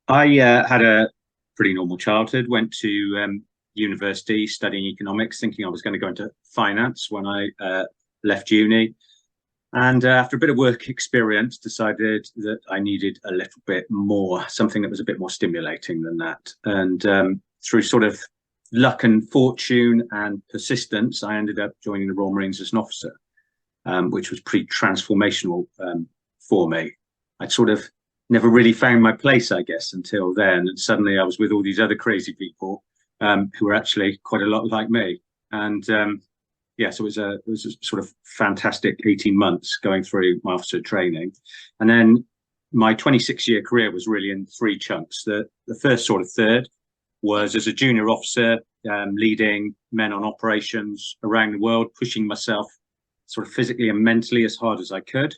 I had a pretty normal childhood, went to university studying economics, thinking I was going to go into finance when I left uni. And after a bit of work experience, decided that I needed a little bit more, something that was a bit more stimulating than that. And through sort of luck and fortune and persistence, I ended up joining the Royal Marines as an officer, which was pretty transformational for me. I'd sort of never really found my place, I guess, until then. And suddenly I was with all these other crazy people who were actually quite a lot like me. And yeah, so it was a sort of fantastic 18 months going through my officer training. And then my 26-year career was really in three chunks. The first sort of third was as a junior officer, leading men on operations around the world, pushing myself sort of physically and mentally as hard as I could.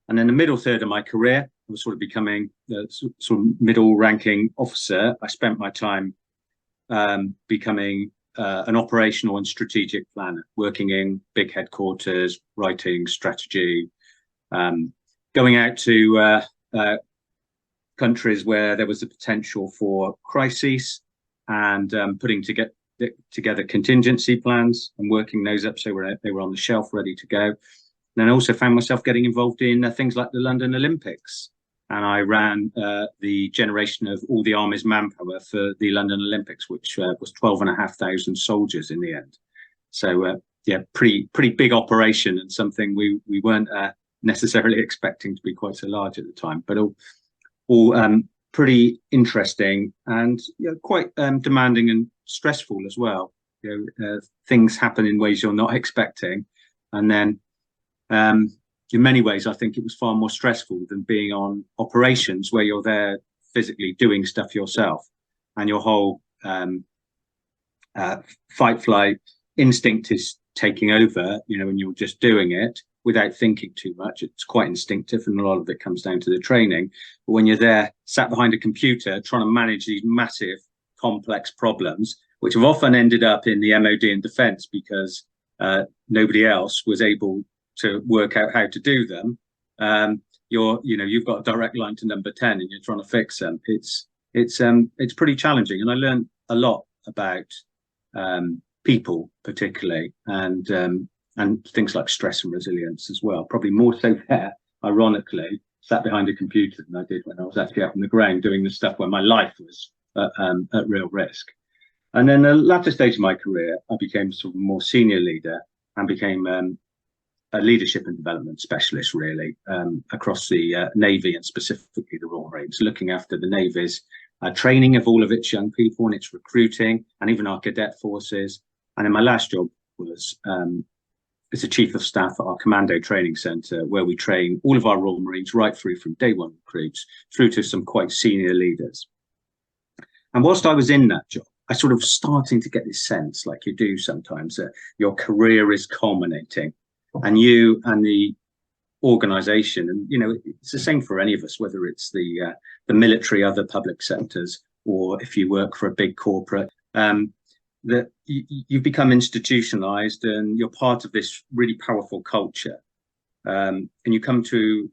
And then the middle third of my career, I was sort of becoming the sort of middle ranking officer. I spent my time becoming an operational and strategic planner, working in big headquarters, writing strategy, going out to countries where there was the potential for crises and putting together contingency plans and working those up so they were on the shelf ready to go. And then I also found myself getting involved in things like the London Olympics. And I ran the generation of all the Army's manpower for the London Olympics, which was 12,500 soldiers in the end. So yeah, pretty big operation, and something we weren't necessarily expecting to be quite so large at the time, but all pretty interesting and quite demanding and stressful as well. Things happen in ways you're not expecting, and then in many ways, I think it was far more stressful than being on operations where you're there physically doing stuff yourself, and your whole fight flight instinct is taking over, and you're just doing it without thinking too much. It's quite instinctive, and a lot of it comes down to the training. But when you're there sat behind a computer trying to manage these massive complex problems, which have often ended up in the MOD and defence because nobody else was able to work out how to do them, you've got a direct line to number 10 and you're trying to fix them. It's pretty challenging, and I learned a lot about people particularly, and things like stress and resilience as well. Probably more so there, ironically, sat behind a computer than I did when I was actually out on the ground doing the stuff where my life was at real risk. And then the latter stage of my career, I became sort of a more senior leader and became a leadership and development specialist, really, across the Navy and specifically the Royal Marines, looking after the Navy's training of all of its young people and its recruiting, and even our cadet forces. And then my last job was as a chief of staff at our commando training centre, where we train all of our Royal Marines right through from day one recruits through to some quite senior leaders. And whilst I was in that job, I sort of starting to get this sense, like you do sometimes, that your career is culminating, and you and the organization, and it's the same for any of us, whether it's the military, other public sectors, or if you work for a big corporate, that you've become institutionalized and you're part of this really powerful culture, and you come to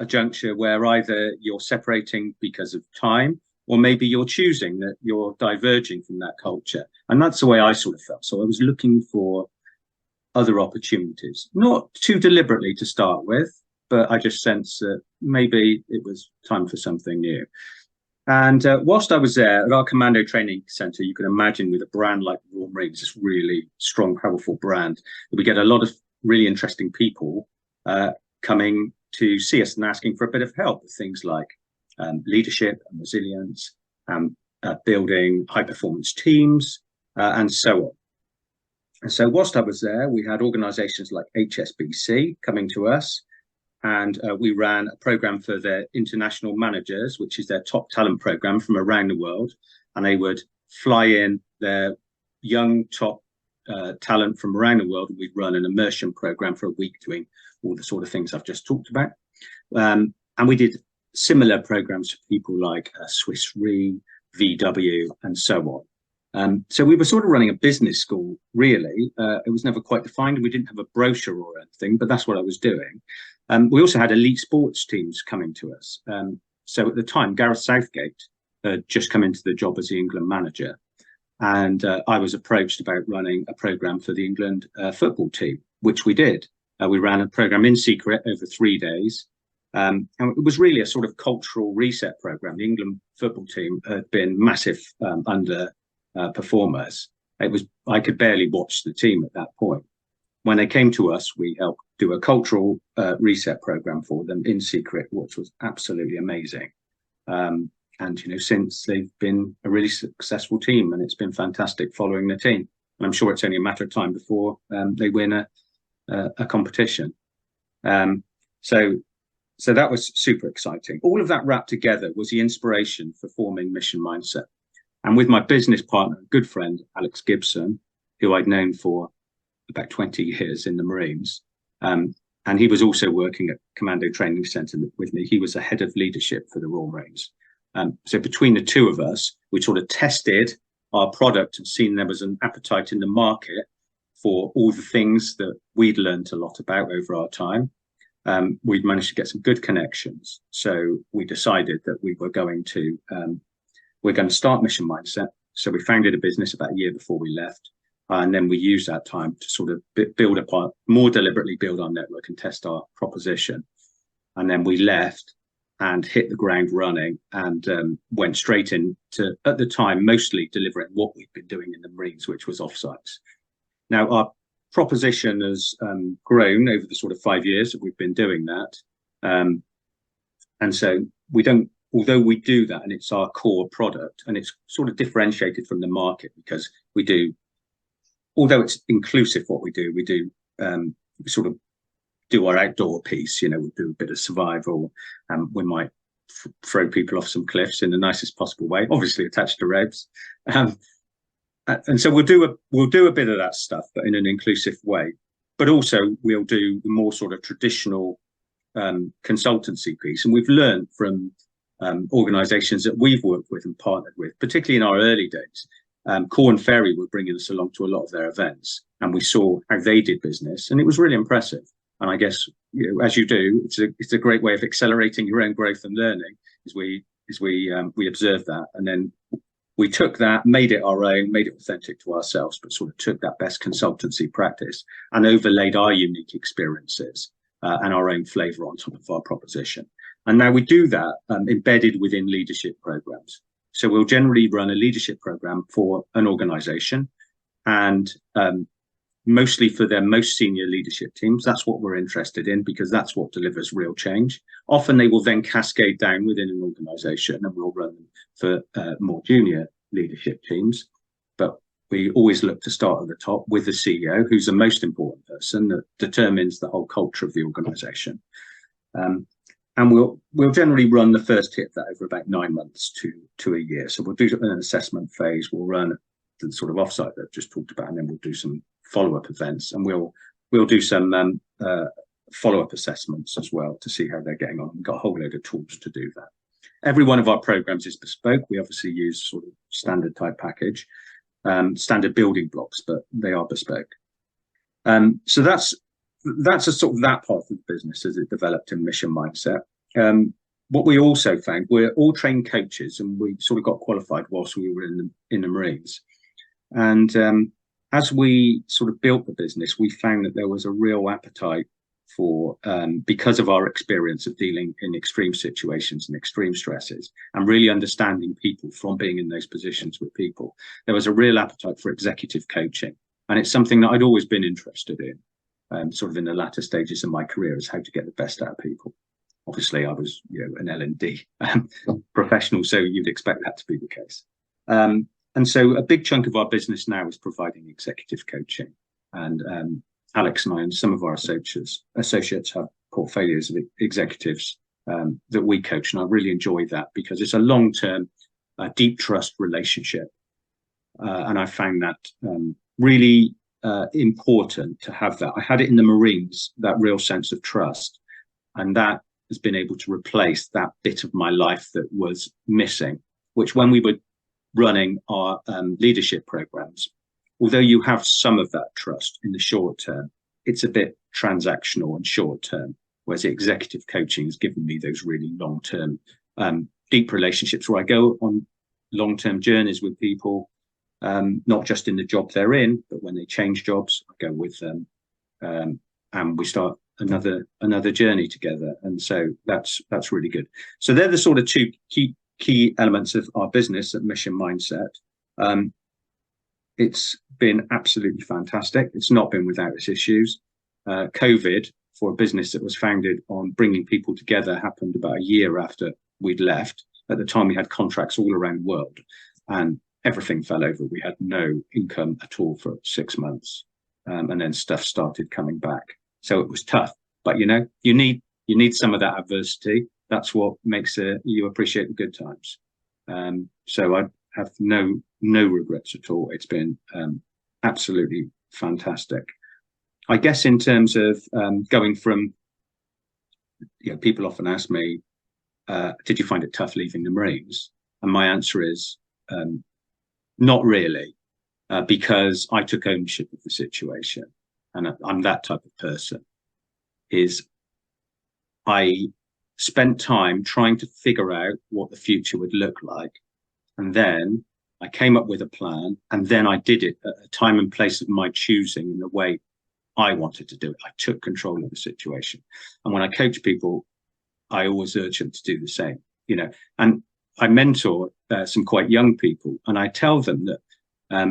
a juncture where either you're separating because of time, or maybe you're choosing that you're diverging from that culture. And that's the way I sort of felt. So I was looking for other opportunities, not too deliberately to start with, but I just sensed that maybe it was time for something new. And whilst I was there at our commando training centre, you can imagine with a brand like Royal Marines, this really strong, powerful brand, we get a lot of really interesting people coming to see us and asking for a bit of help with things like leadership and resilience, building high performance teams, and so on. And so whilst I was there, we had organisations like HSBC coming to us, and we ran a programme for their international managers, which is their top talent programme from around the world. And they would fly in their young top talent from around the world, and we'd run an immersion programme for a week doing all the sort of things I've just talked about. And we did similar programmes for people like Swiss Re, VW, and so on. So we were sort of running a business school, really. It was never quite defined. We didn't have a brochure or anything, but that's what I was doing. We also had elite sports teams coming to us. So at the time, Gareth Southgate had just come into the job as the England manager. And I was approached about running a program for the England football team, which we did. We ran a program in secret over 3 days. And it was really a sort of cultural reset program. The England football team had been massive underperformers. I could barely watch the team at that point. When they came to us, we helped do a cultural reset program for them in secret, which was absolutely amazing. And, since they've been a really successful team, and it's been fantastic following the team. And I'm sure it's only a matter of time before they win a competition. So that was super exciting. All of that wrapped together was the inspiration for forming Mission Mindset. And with my business partner, good friend, Alex Gibson, who I'd known for about 20 years in the Marines, and he was also working at Commando Training Centre with me. He was the head of leadership for the Royal Marines. So between the two of us, we sort of tested our product and seen there was an appetite in the market for all the things that we'd learned a lot about over our time. We'd managed to get some good connections. So we decided that we're going to start Mission Mindset. So we founded a business about a year before we left. And then we used that time to sort of more deliberately build our network and test our proposition. And then we left and hit the ground running and went straight into, at the time, mostly delivering what we've been doing in the Marines, which was offsites. Now, our proposition has grown over the sort of 5 years that we've been doing that. And so although we do that and it's our core product, and it's sort of differentiated from the market because although it's inclusive what we do sort of do our outdoor piece, we do a bit of survival, we might throw people off some cliffs in the nicest possible way, obviously attached to ropes. And so we'll do a bit of that stuff, but in an inclusive way. But also we'll do the more sort of traditional consultancy piece. And we've learned from organizations that we've worked with and partnered with, particularly in our early days. Corn Ferry were bringing us along to a lot of their events, and we saw how they did business, and it was really impressive. And I guess, as you do, it's a great way of accelerating your own growth and learning. We observed that, and then we took that, made it our own, made it authentic to ourselves, but sort of took that best consultancy practice and overlaid our unique experiences and our own flavour on top of our proposition. And now we do that embedded within leadership programs. So we'll generally run a leadership program for an organisation, and mostly for their most senior leadership teams. That's what we're interested in, because that's what delivers real change. Often they will then cascade down within an organisation, and we'll run them for more junior leadership teams. But we always look to start at the top with the CEO, who's the most important person that determines the whole culture of the organisation. And we'll generally run the first hit of that over about 9 months to a year. So we'll do an assessment phase. We'll run the sort of offsite that I've just talked about, and then we'll do some follow-up events, and we'll do some follow-up assessments as well to see how they're getting on. We've got a whole load of tools to do that. Every one of our programs is bespoke. We obviously use sort of standard type package, standard building blocks, but they are bespoke. So that's a sort of that part of the business as it developed in Mission Mindset. What we also found, we're all trained coaches, and we sort of got qualified whilst we were in the Marines. And as we sort of built the business, we found that there was a real appetite for, because of our experience of dealing in extreme situations and extreme stresses, and really understanding people from being in those positions with people, there was a real appetite for executive coaching. And it's something that I'd always been interested in, sort of in the latter stages of my career, is how to get the best out of people. Obviously, I was an L&D professional, so you'd expect that to be the case. And so a big chunk of our business now is providing executive coaching. And Alex and I and some of our associates have portfolios of executives that we coach. And I really enjoy that because it's a long-term, deep trust relationship. And I found that really important to have that. I had it in the Marines, that real sense of trust. And that has been able to replace that bit of my life that was missing, which when we were running our leadership programs, although you have some of that trust in the short term, it's a bit transactional and short term, whereas executive coaching has given me those really long term, deep relationships where I go on long-term journeys with people, not just in the job they're in, but when they change jobs, I go with them, and we start another journey together. And so that's really good. So they're the sort of two key elements of our business at Mission Mindset. It's been absolutely fantastic. It's not been without its issues. COVID, for a business that was founded on bringing people together, happened about a year after we'd left. At the time, we had contracts all around the world, and everything fell over. We had no income at all for 6 months, and then stuff started coming back. So it was tough. But you need some of that adversity. That's what makes you appreciate the good times. So I have no regrets at all. It's been absolutely fantastic. I guess in terms of going from, people often ask me, did you find it tough leaving the Marines? And my answer is not really, because I took ownership of the situation, and I'm that type of person. I spent time trying to figure out what the future would look like, and then I came up with a plan, and then I did it at a time and place of my choosing in the way I wanted to do it. I took control of the situation. And when I coach people, I always urge them to do the same, and I mentor some quite young people, and I tell them that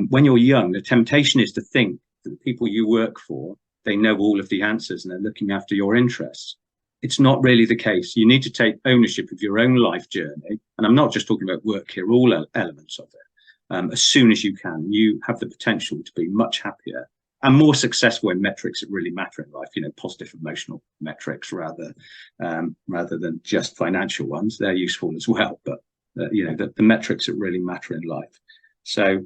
when you're young, the temptation is to think that the people you work for, they know all of the answers and they're looking after your interests. It's not really the case. You need to take ownership of your own life journey. And I'm not just talking about work here, all elements of it. As soon as you can, you have the potential to be much happier and more successful in metrics that really matter in life, positive emotional metrics rather than just financial ones. They're useful as well, but the metrics that really matter in life. So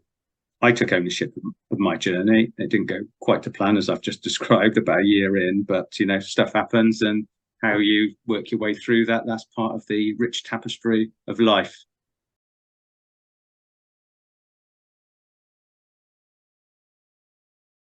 I took ownership of my journey. It didn't go quite to plan, as I've just described, about a year in, but stuff happens, and how you work your way through that, that's part of the rich tapestry of life.